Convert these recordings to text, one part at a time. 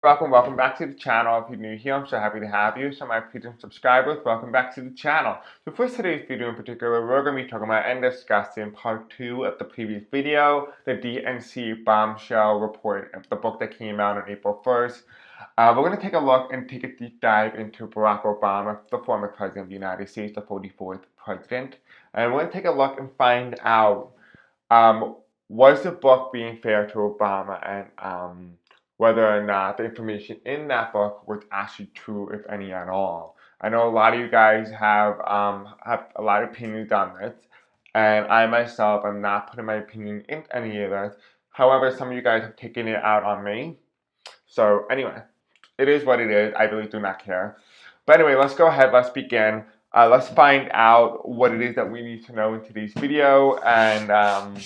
Welcome back to the channel. If you're new here, I'm so happy to have you. So my previous subscribers, welcome back to the channel. So for today's video in particular, we're going to be talking about and discussing part 2 of the previous video, the DNC bombshell report, the book that came out on April 1st. We're going to take a look and take a deep dive into Barack Obama, the former president of the United States, the 44th president. And we're going to take a look and find out was the book being fair to Obama and whether or not the information in that book was actually true, if any at all. I know a lot of you guys have a lot of opinions on this, and I myself am not putting my opinion in any of this. However, some of you guys have taken it out on me. So anyway, it is what it is. I really do not care. But anyway, let's go ahead. Let's begin. Let's find out what it is that we need to know in today's video, and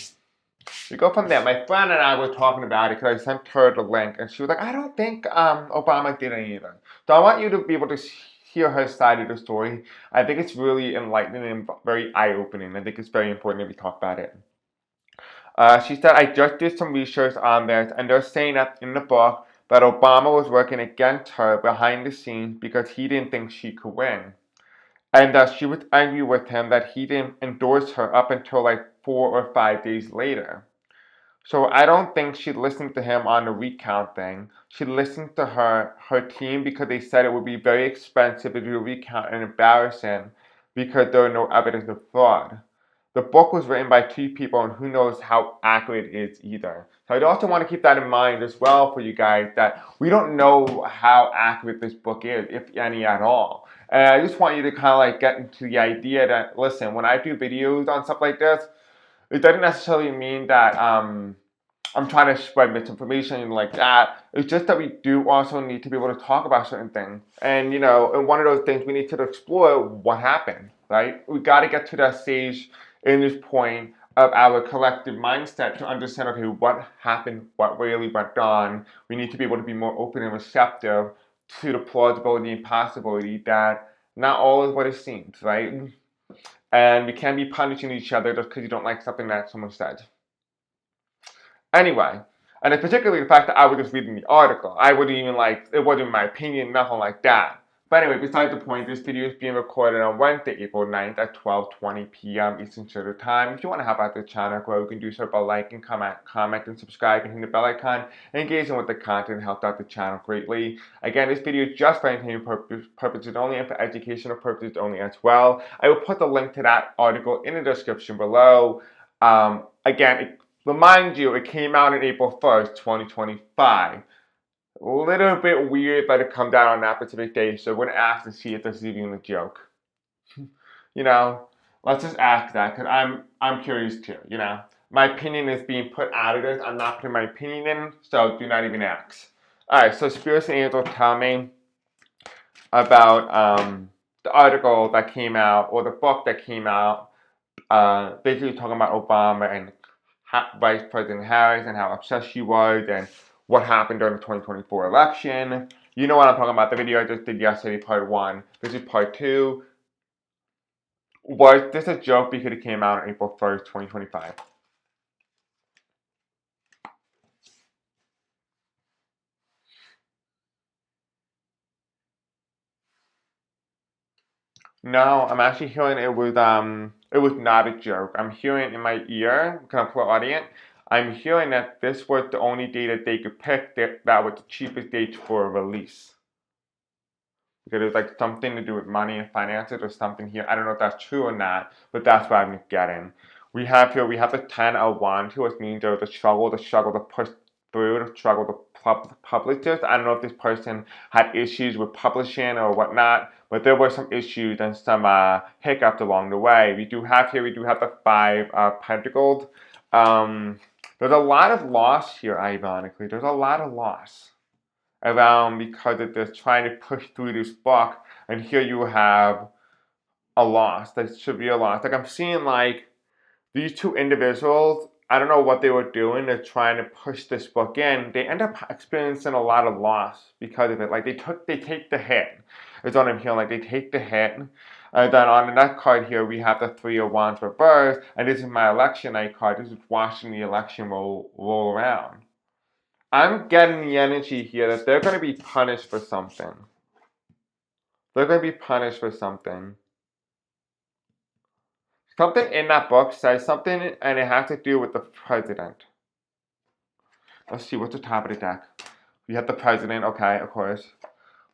we go from there. My friend and I were talking about it because I sent her the link, and she was like, "I don't think Obama did anything." So I want you to be able to hear her side of the story. I think it's really enlightening and very eye-opening. I think it's very important that we talk about it. She said, "I just did some research on this, and they're saying that in the book that Obama was working against her behind the scenes because he didn't think she could win, and that she was angry with him that he didn't endorse her up until like 4 or 5 days later." So I don't think she listened to him on the recount thing. She listened to her team because they said it would be very expensive to do a recount and embarrassing because there was no evidence of fraud. The book was written by two people, and who knows how accurate it is either. So I'd also want to keep that in mind as well for you guys, that we don't know how accurate this book is, if any at all. And I just want you to kind of like get into the idea that, listen, when I do videos on stuff like this, it doesn't necessarily mean that I'm trying to spread misinformation like that. It's just that we do also need to be able to talk about certain things. And, and one of those things we need to explore what happened, right? We got to get to that stage in this point of our collective mindset to understand, okay, what happened, what really went on. We need to be able to be more open and receptive to the plausibility and possibility that not all is what it seems, right? And we can't be punishing each other just because you don't like something that someone said. Anyway, and it's particularly the fact that I was just reading the article. I wouldn't even it wasn't my opinion, nothing like that. But anyway, besides the point, this video is being recorded on Wednesday, April 9th at 12:20 p.m. Eastern Standard Time. If you want to help out the channel, grow, you can do so by liking, comment, and subscribe, and hit the bell icon. Engaging with the content helps out the channel greatly. Again, this video is just for entertainment purposes only and for educational purposes only as well. I will put the link to that article in the description below. Again, remind you, it came out on April 1st, 2025. A little bit weird that it come out on that specific day, so we're going to ask to see if this is even a joke. Let's just ask that, because I'm curious too, My opinion is being put out of this. I'm not putting my opinion in, so do not even ask. Alright, so Spirits and Angels tell me about the article that came out, or the book that came out, basically talking about Obama and Vice President Harris and how obsessed she was and what happened during the 2024 election. You know what I'm talking about. The video I just did yesterday, part 1. This is part 2. Was this a joke because it came out on April 1st, 2025? No, I'm actually hearing it was not a joke. I'm hearing in my ear, kind of audience, I'm hearing that this was the only date that they could pick that was the cheapest date for a release. Because it was like something to do with money and finances or something here. I don't know if that's true or not, but that's what I'm getting. We have the 10 of Wands, which means there's the struggle to push through, the struggle to publish this. I don't know if this person had issues with publishing or whatnot, but there were some issues and some hiccups along the way. We do have the 5 of Pentacles. There's a lot of loss here, ironically. There's a lot of loss around because of this trying to push through this book, and here you have a loss. That should be a loss. Like I'm seeing like these two individuals, I don't know what they were doing. They're trying to push this book in. They end up experiencing a lot of loss because of it. Like they take the hit. Is what I'm hearing. Like they take the hit. And then on the next card here, we have the 3 of Wands reversed, and this is my election night card. This is watching the election roll around. I'm getting the energy here that they're going to be punished for something. They're going to be punished for something. Something in that book says something, and it has to do with the president. Let's see, what's the top of the deck? We have the president, okay, of course.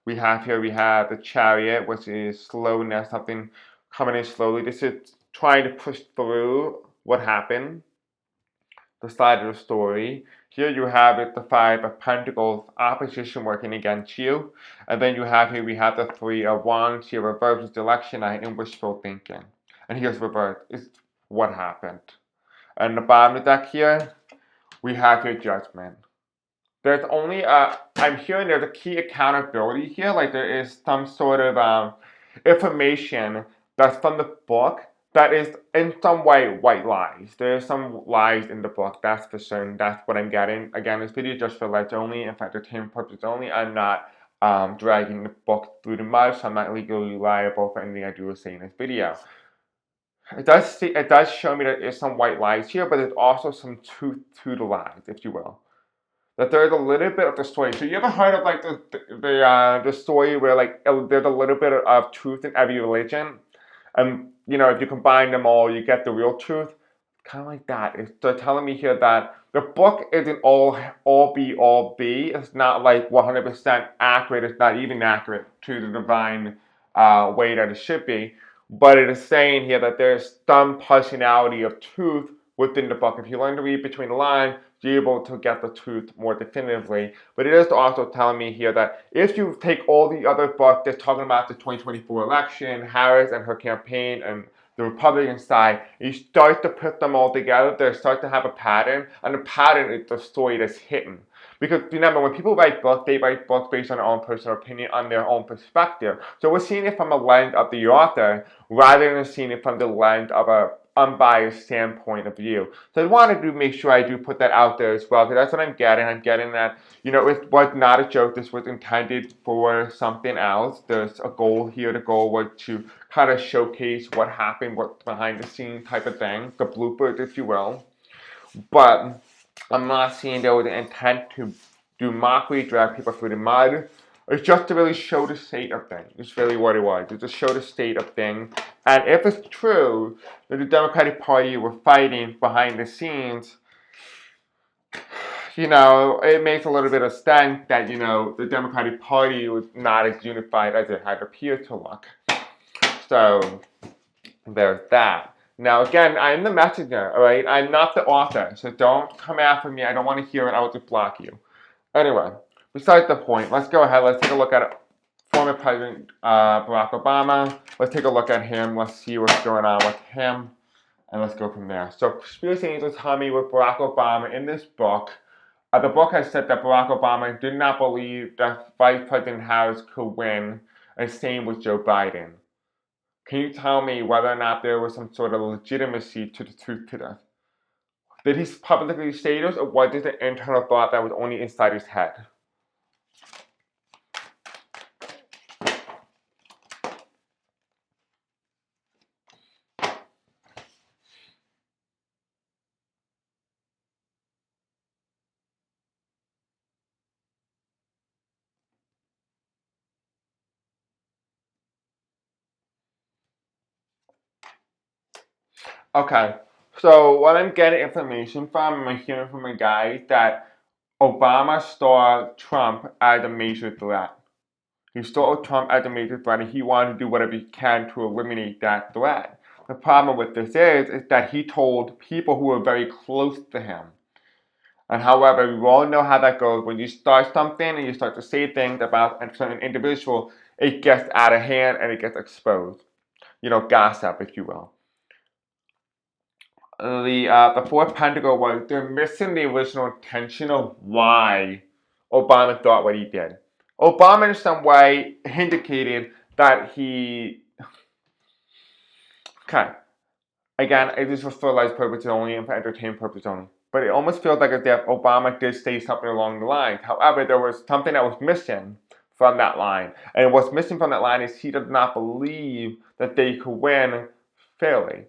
We have the chariot, which is slowness, something coming in slowly. This is trying to push through what happened, the side of the story. Here you have the Five of Pentacles, opposition working against you. And then we have the Three of Wands. Here reverse is the election night and wishful thinking. And here's reverse, is what happened. And the bottom of the deck here, we have your judgment. There's only I'm hearing there's a key accountability here, like there is some sort of information that's from the book that is in some way white lies. There's some lies in the book, that's for certain. That's what I'm getting. Again, this video is just for lights only and for entertainment purposes only. I'm not dragging the book through the mud, so I'm not legally liable for anything I do or say in this video. It does show me that there's some white lies here, but there's also some truth to the lies, if you will. That there's a little bit of the story. So you ever heard of like the story where like there's a little bit of truth in every religion, and you know if you combine them all, you get the real truth. Kind of like that. They're telling me here that the book isn't all be. It's not like 100% accurate. It's not even accurate to the divine way that it should be. But it is saying here that there's some personality of truth within the book. If you learn to read between the lines, you're able to get the truth more definitively. But it is also telling me here that if you take all the other books that's talking about the 2024 election, Harris and her campaign, and the Republican side, you start to put them all together, they start to have a pattern, and the pattern is the story that's hidden. Because remember, when people write books, they write books based on their own personal opinion, on their own perspective. So we're seeing it from a lens of the author, rather than seeing it from the lens of a unbiased standpoint of view. So I wanted to make sure I do put that out there as well, because that's what I'm getting. I'm getting that, you know, it was not a joke. This was intended for something else. There's a goal here. The goal was to kind of showcase what happened, what's behind the scenes type of thing, the bloopers, if you will. But I'm not seeing there was an intent to do mockery, drag people through the mud. It's just to really show the state of things. It's really what it was. It's to show the state of things. And if it's true that the Democratic Party were fighting behind the scenes, you know, it makes a little bit of sense that, you know, the Democratic Party was not as unified as it had appeared to look. So, there's that. Now, again, I'm the messenger, all right? I'm not the author, so don't come after me. I don't want to hear it. I will just block you. Anyway, besides the point, let's go ahead. Let's take a look at former President Barack Obama. Let's take a look at him. Let's see what's going on with him, and let's go from there. So, Spirit Angels tell me with Barack Obama in this book. The book has said that Barack Obama did not believe that Vice President Harris could win, and same with Joe Biden. Can you tell me whether or not there was some sort of legitimacy to the truth to this? Did he publicly say this, or was this an internal thought that was only inside his head? Okay, so what I'm getting information from, I'm hearing from a guy that Obama saw Trump as a major threat. He saw Trump as a major threat, and he wanted to do whatever he can to eliminate that threat. The problem with this is that he told people who were very close to him. And however, we all know how that goes. When you start something and you start to say things about a certain individual, it gets out of hand and it gets exposed. You know, gossip, if you will. The fourth pentacle was they're missing the original intention of why Obama thought what he did. Obama in some way indicated that he, okay, again, it is for life purposes only and for entertainment purposes only. But it almost feels like as if Obama did say something along the lines. However, there was something that was missing from that line. And what's missing from that line is he does not believe that they could win fairly.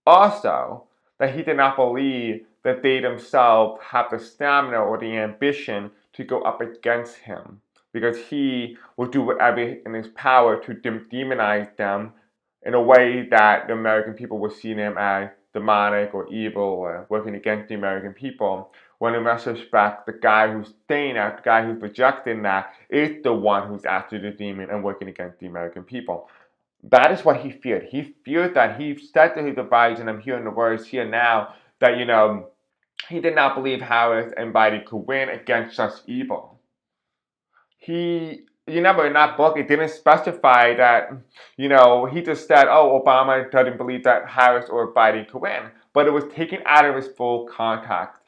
Also, that he did not believe that they themselves have the stamina or the ambition to go up against him, because he will do whatever in his power to demonize them in a way that the American people will see them as demonic or evil or working against the American people, when in retrospect, the guy who's saying that, the guy who's projecting that, is the one who's after the demon and working against the American people. That is what he feared. He feared that. He said to his advisor, and I'm hearing the words here now, that, he did not believe Harris and Biden could win against such evil. You remember in that book, it didn't specify that, he just said, oh, Obama doesn't believe that Harris or Biden could win. But it was taken out of his full context.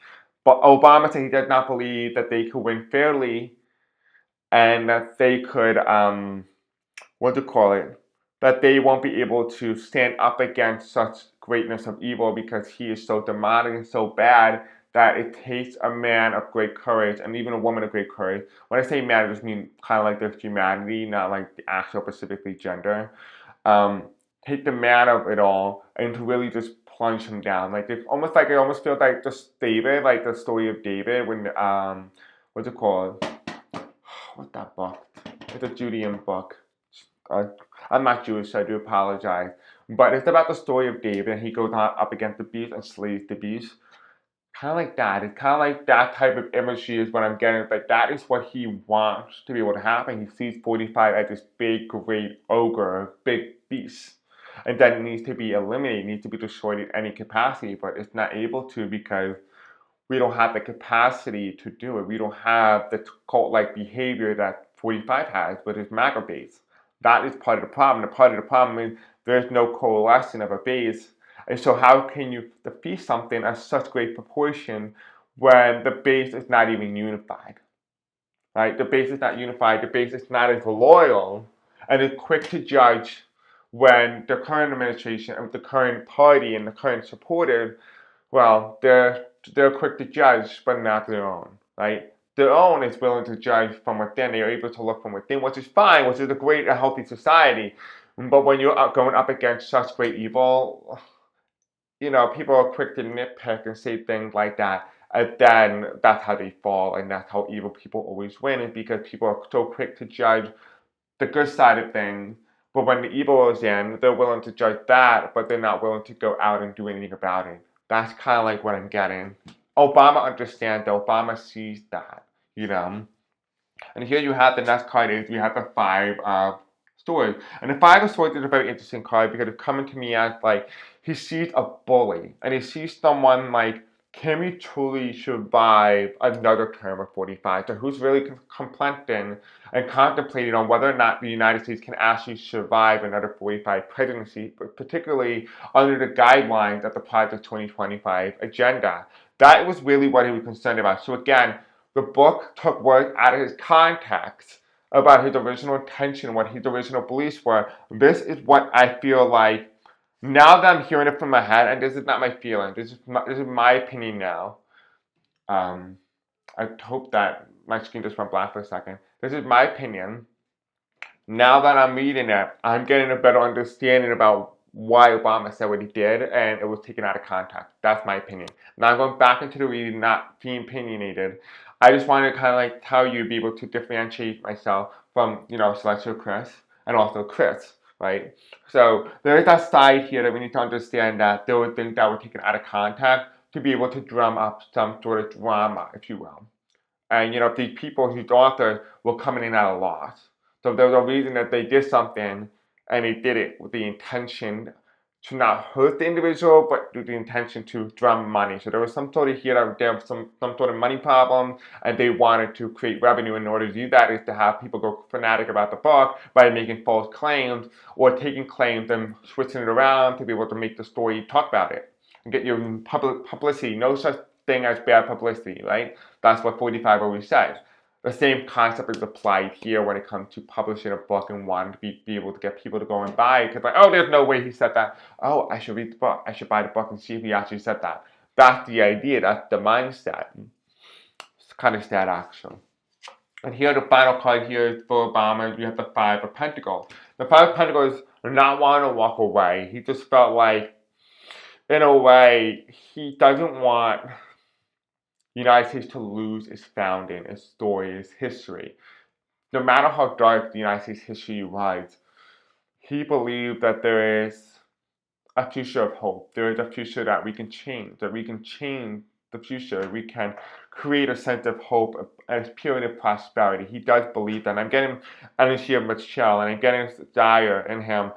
But Obama said he does not believe that they could win fairly and that they could, that they won't be able to stand up against such greatness of evil because he is so demonic and so bad that it takes a man of great courage and even a woman of great courage. When I say man, I just mean kind of like their humanity, not like the actual specifically gender. Take the man of it all and to really just plunge him down. Like it almost feels like just David, like the story of David when what's it called? What's that book? It's a Judean book. I'm not Jewish, so I do apologize. But it's about the story of David, and he goes up against the beast and slays the beast. Kind of like that. It's kind of like that type of imagery is what I'm getting. Like that is what he wants to be able to happen. He sees 45 as this big, great ogre, big beast. And then it needs to be eliminated, needs to be destroyed in any capacity, but it's not able to because we don't have the capacity to do it. We don't have the cult-like behavior that 45 has with his MAGA base. That is part of the problem. The part of the problem is there's no coalescing of a base. And so how can you defeat something at such great proportion when the base is not even unified? Right? The base is not unified. The base is not as loyal and is quick to judge when the current administration and the current party and the current supporters, well, they're quick to judge, but not their own, right? Their own is willing to judge from within. They are able to look from within, which is fine, which is a great, a healthy society. But when you're going up against such great evil, people are quick to nitpick and say things like that. And then that's how they fall, and that's how evil people always win, is because people are so quick to judge the good side of things. But when the evil is in, they're willing to judge that, but they're not willing to go out and do anything about it. That's kind of like what I'm getting. Obama understands that. Obama sees that, And here you have the next card is you have the 5 of swords. And the 5 of swords is a very interesting card because it's coming to me as like he sees a bully and he sees someone like, can we truly survive another term of 45? So who's really confronting and contemplating on whether or not the United States can actually survive another 45 presidency, particularly under the guidelines of the Project 2025 agenda. That was really what he was concerned about. So again, the book took words out of his context about his original intention, what his original beliefs were. This is what I feel like now that I'm hearing it from my head, and this is not my feeling, this is my opinion now. I hope that my screen just went black for a second. This is my opinion. Now that I'm reading it, I'm getting a better understanding about why Obama said what he did, and it was taken out of context. That's my opinion. Now I'm going back into the reading, not being opinionated. I just wanted to kind of like tell you, be able to differentiate myself from, Celestial Chris and also Chris, right? So there is that side here that we need to understand that there were things that were taken out of context to be able to drum up some sort of drama, if you will. And, these people, these authors, were coming in at a loss. So there was a reason that they did something, and they did it with the intention to not hurt the individual, but with the intention to drum money. So there was some sort of here that there was some sort of money problem, and they wanted to create revenue. In order to do that is to have people go fanatic about the book by making false claims or taking claims and switching it around to be able to make the story talk about it and get your publicity. No such thing as bad publicity, right? That's what 45 always says. The same concept is applied here when it comes to publishing a book and wanting to be able to get people to go and buy it. Because like, oh, there's no way he said that. Oh, I should read the book. I should buy the book and see if he actually said that. That's the idea. That's the mindset. It's kind of sad, actually. And here, the final card here is for Obama. You have the 5 of Pentacles. The 5 of Pentacles not wanting to walk away. He just felt like in a way, he doesn't want the United States to lose its founding, its story, its history. No matter how dark the United States history was, he believed that there is a future of hope. There is a future that we can change, that we can change the future. We can create a sense of hope, a period of prosperity. He does believe that. And I'm getting energy of Michelle, and I'm getting desire in him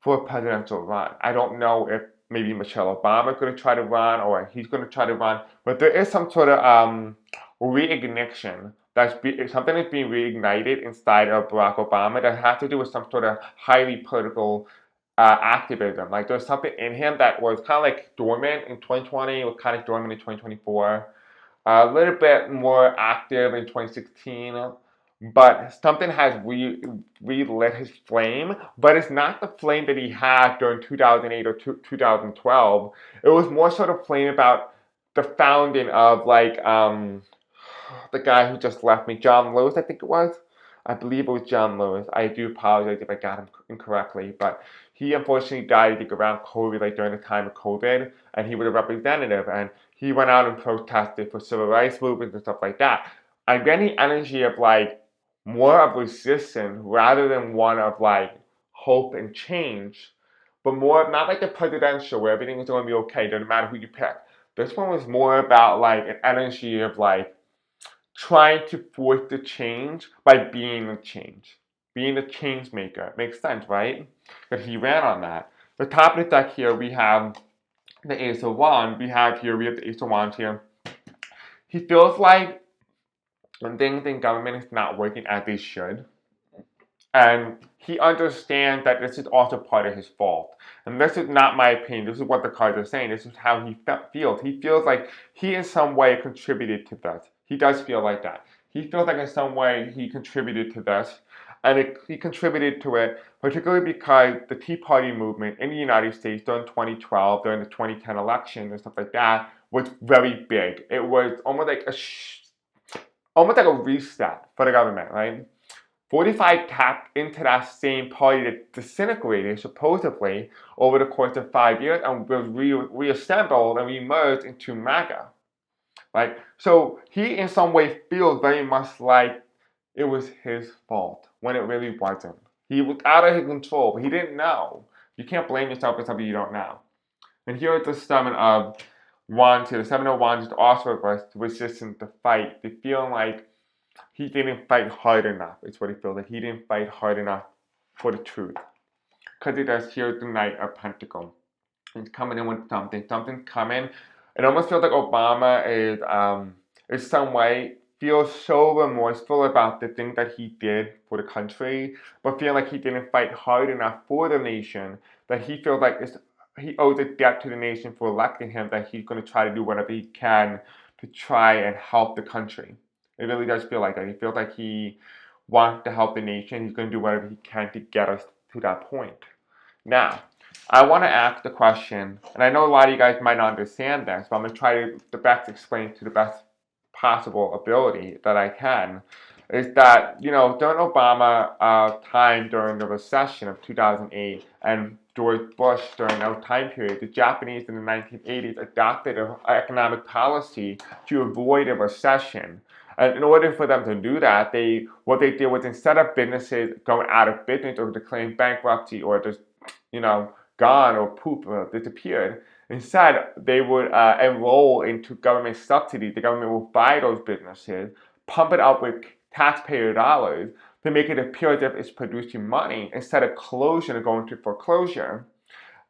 for a presidential run. I don't know if maybe Michelle Obama is going to try to run or he's going to try to run, but there is some sort of reignition. Something that's being reignited inside of Barack Obama that has to do with some sort of highly political activism. Like there's something in him that was kind of like dormant in 2020, was kind of dormant in 2024, a little bit more active in 2016, but something has relit his flame. But it's not the flame that he had during 2008 or 2012. It was more sort of flame about the founding of like the guy who just left me, John Lewis, I think it was. I believe it was John Lewis. I do apologize if I got him incorrectly, but he unfortunately died, I think, around COVID, like during the time of COVID, and he was a representative, and he went out and protested for civil rights movements and stuff like that. I'm getting energy of like more of resistance rather than one of like hope and change, but more not like the presidential where everything is going to be okay, doesn't matter who you pick. This one was more about like an energy of like trying to force the change by being the change. Being the change maker. Makes sense, right? But he ran on that. The top of the deck here, we have the Ace of Wands. We have the Ace of Wands here. He feels like when things in government is not working as they should. And he understands that this is also part of his fault. And this is not my opinion. This is what the cards are saying. This is how he feels. He feels like he in some way contributed to this. He does feel like that. He feels like in some way he contributed to this. And he contributed to it particularly because the Tea Party movement in the United States during 2012, during the 2010 election and stuff like that, was very big. It was almost like a reset for the government, right? 45 tapped into that same party that disintegrated supposedly over the course of 5 years and was reassembled and remerged into MAGA. Right? So he in some way feels very much like it was his fault when it really wasn't. He was out of his control, but he didn't know. You can't blame yourself for something you don't know. And here is the Seven of Wands here. The Seven of Wands is also reversed, resistant to fight. They feel like he didn't fight hard enough. It's what he feels like. He didn't fight hard enough for the truth. Because it does here the Knight of Pentacles. He's coming in with something. Something's coming. It almost feels like Obama is, in some way, feels so remorseful about the thing that he did for the country, but feel like he didn't fight hard enough for the nation, that he feels like he owes a debt to the nation for electing him, that he's going to try to do whatever he can to try and help the country. It really does feel like that. He feels like he wants to help the nation. He's going to do whatever he can to get us to that point. Now, I want to ask the question, and I know a lot of you guys might not understand this, but I'm going to try to the best explain to the best possible ability that I can, is that, during Obama time during the recession of 2008 and George Bush during that time period, the Japanese in the 1980s adopted an economic policy to avoid a recession. And in order for them to do that, what they did was instead of businesses going out of business or declaring bankruptcy or just, gone or poof or disappeared, instead they would enroll into government subsidies. The government will buy those businesses, pump it up with taxpayer dollars to make it appear as if it's producing money instead of closure and going to foreclosure,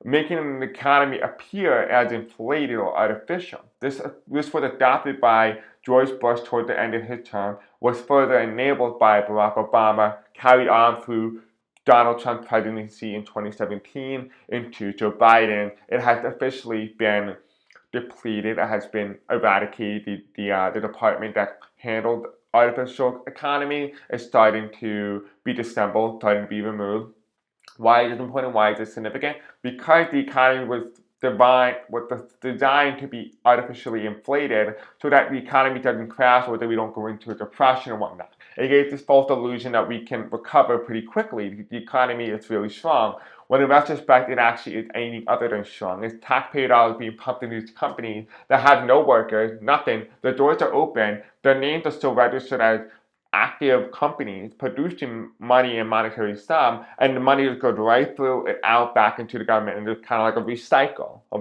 making the economy appear as inflated or artificial. This was adopted by George Bush toward the end of his term, was further enabled by Barack Obama, carried on through Donald Trump's presidency in 2017 into Joe Biden. It has officially been depleted. It has been eradicated. The department that handled artificial economy is starting to be disassembled, starting to be removed. Why is it important? Why is it significant? Because the economy was designed to be artificially inflated so that the economy doesn't crash or that we don't go into a depression or whatnot. It gave this false illusion that we can recover pretty quickly. The economy is really strong. When in retrospect, it actually is anything other than strong. It's taxpayer dollars being pumped into these companies that have no workers, nothing. The doors are open. Their names are still registered as active companies producing money and monetary sum, and the money just goes right through and out back into the government, and it's kind of like a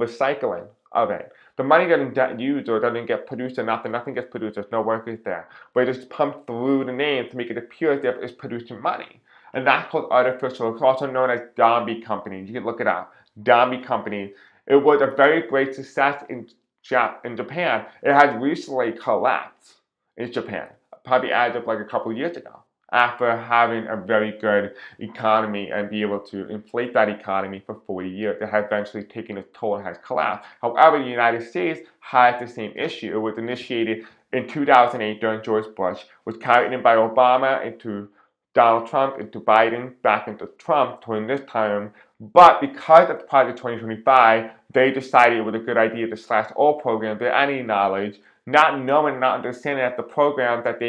recycling of it. The money doesn't get used or doesn't get produced or nothing. Nothing gets produced. There's no workers there. But it's pumped through the name to make it appear as if it's producing money. And that's called artificial. It's also known as zombie companies. You can look it up. Zombie companies. It was a very great success in Japan. It has recently collapsed in Japan, probably as of like a couple of years ago, after having a very good economy and be able to inflate that economy for 40 years. It has eventually taken its toll and has collapsed. However, the United States has the same issue. It was initiated in 2008 during George Bush, was carried in by Obama into Donald Trump, into Biden, back into Trump during this time. But because of Project 2025, they decided it was a good idea to slash all programs without any knowledge, not knowing, not understanding that the program that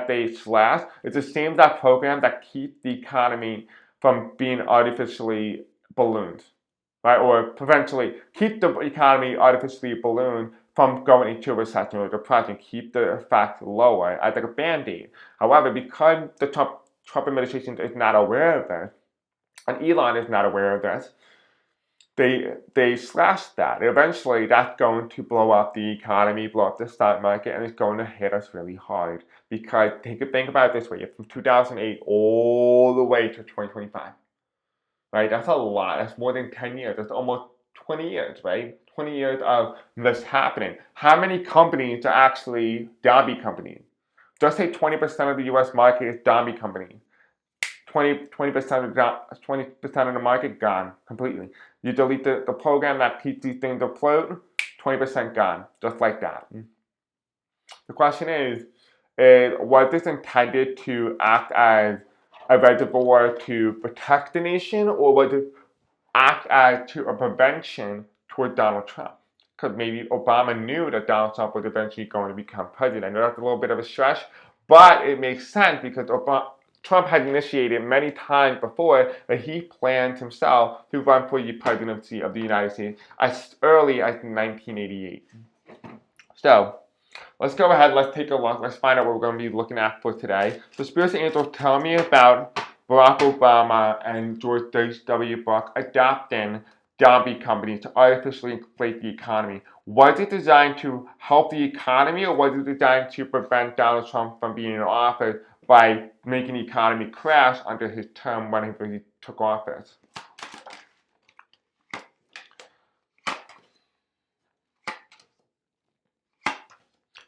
they slash is the same that program that keeps the economy from being artificially ballooned, right? Or potentially keep the economy artificially ballooned from going into a recession or depression, keep the effect lower as like a band-aid. However, because the Trump administration is not aware of this, and Elon is not aware of this, they slashed that. Eventually, that's going to blow up the economy, blow up the stock market, and it's going to hit us really hard. Because think about it this way: from 2008 all the way to 2025, right? That's a lot. That's more than 10 years. That's almost 20 years, right? 20 years of this happening. How many companies are actually zombie companies? Just say 20% of the U.S. market is zombie companies. 20% of the market gone completely. You delete the program that keeps these things afloat, 20% gone, just like that. The question is, was this intended to act as a reservoir to protect the nation, or was it act as to a prevention toward Donald Trump? Because maybe Obama knew that Donald Trump was eventually going to become president. I know that's a little bit of a stretch, but it makes sense because Trump had initiated many times before that he planned himself to run for the presidency of the United States as early as 1988. So, let's go ahead, let's take a look, let's find out what we're going to be looking at for today. So, Spirits and Angels, tell me about Barack Obama and George W. Bush adopting zombie companies to artificially inflate the economy. Was it designed to help the economy, or was it designed to prevent Donald Trump from being in office by making the economy crash under his term when he took office?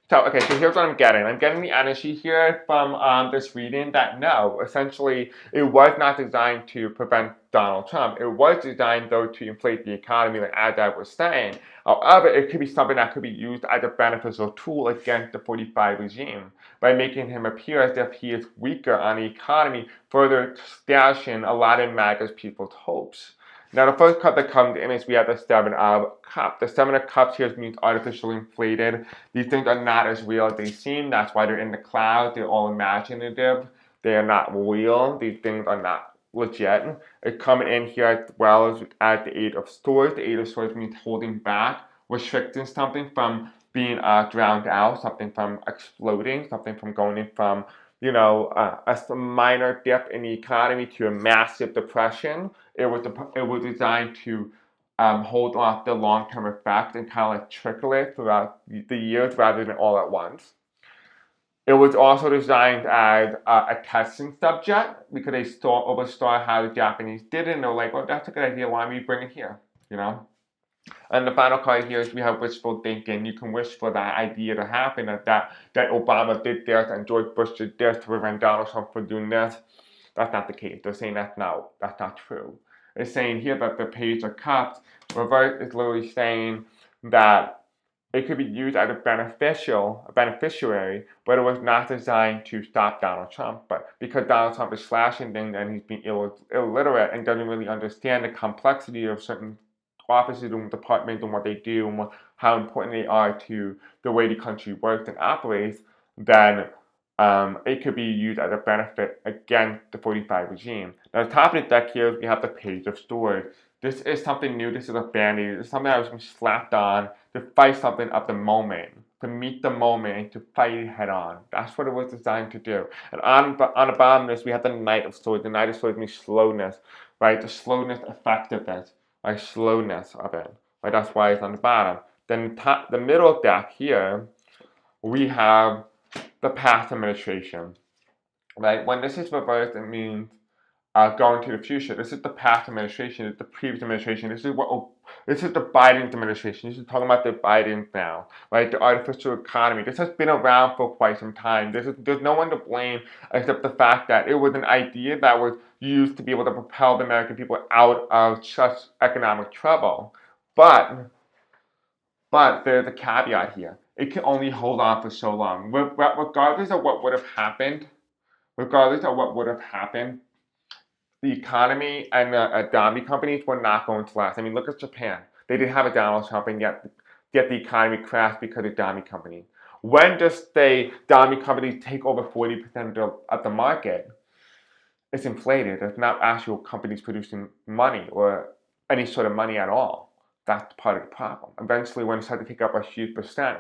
So here's what I'm getting. I'm getting the energy here from this reading that no, essentially, it was not designed to prevent Donald Trump. It was designed, though, to inflate the economy, like as I was saying. However, it could be something that could be used as a beneficial tool against the 45 regime by making him appear as if he is weaker on the economy, further dashing a lot of MAGA's people's hopes. Now, the first cup that comes in is we have the Seven of Cups. The Seven of Cups here means artificially inflated. These things are not as real as they seem. That's why they're in the clouds. They're all imaginative. They are not real. These things are not legit. It's coming in here as well as the Eight of Swords. The Eight of Swords means holding back, restricting something from being drowned out, something from exploding, something from going in from a minor dip in the economy to a massive depression. It was designed to hold off the long-term effect and kind of like trickle it throughout the years rather than all at once. It was also designed as a testing subject because they oversaw how the Japanese did it, and they're like, well, that's a good idea. Why don't we bring it here? And the final card here is we have wishful thinking. You can wish for that idea to happen, that Obama did this and George Bush did this to prevent Donald Trump from doing this. That's not the case. They're saying that's not true. It's saying here that the Page of Cups reverse is literally saying that it could be used as a beneficiary, but it was not designed to stop Donald Trump. But because Donald Trump is slashing things and he's being illiterate and doesn't really understand the complexity of certain offices and departments and what they do and how important they are to the way the country works and operates, then it could be used as a benefit against the 45 regime. Now, the top of the deck here, we have the page of swords. This is something new. This is a band-aid. This is something that was being slapped on to fight something at the moment, to meet the moment, to fight it head on. That's what it was designed to do. And on the bottom of this, we have the Knight of Swords. The Knight of Swords means slowness, right? The slowness, effectiveness, right? Slowness of it, right? That's why it's on the bottom. Then the middle deck here, we have the past administration, right? When this is reversed, it means going to the future. This is the past administration. It's the previous administration. This is the Biden administration. This is talking about the Biden now, right? The artificial economy. This has been around for quite some time. There's no one to blame except the fact that it was an idea that was used to be able to propel the American people out of such economic trouble. But there's a caveat here. It can only hold on for so long. Regardless of what would have happened, the economy and the Dami companies were not going to last. I mean, look at Japan. They didn't have a Donald Trump, and yet the economy crashed because of Dami companies. When does the Dami companies take over 40% of the market? It's inflated. There's not actual companies producing money or any sort of money at all. That's part of the problem. Eventually, when it starts to take up a huge percent,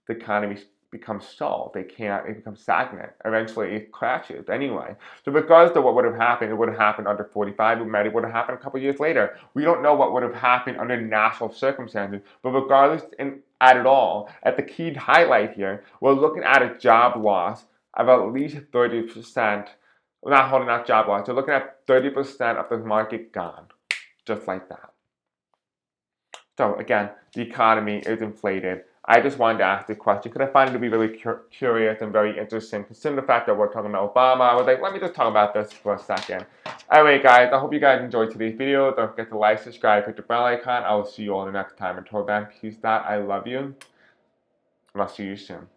the economy becomes stalled. It becomes stagnant. Eventually, it crashes anyway. So regardless of what would have happened, it would have happened under 45. It would have happened a couple years later. We don't know what would have happened under national circumstances. But regardless at it all, at the key highlight here, we're looking at a job loss of at least 30%. We're not holding out job loss. We're looking at 30% of the market gone. Just like that. So again, the economy is inflated. I just wanted to ask the question because I find it to be really curious and very interesting. Considering the fact that we're talking about Obama, I was like, let me just talk about this for a second. Anyway, guys, I hope you guys enjoyed today's video. Don't forget to like, subscribe, hit the bell icon. I will see you all the next time. Until then, peace out. I love you. And I'll see you soon.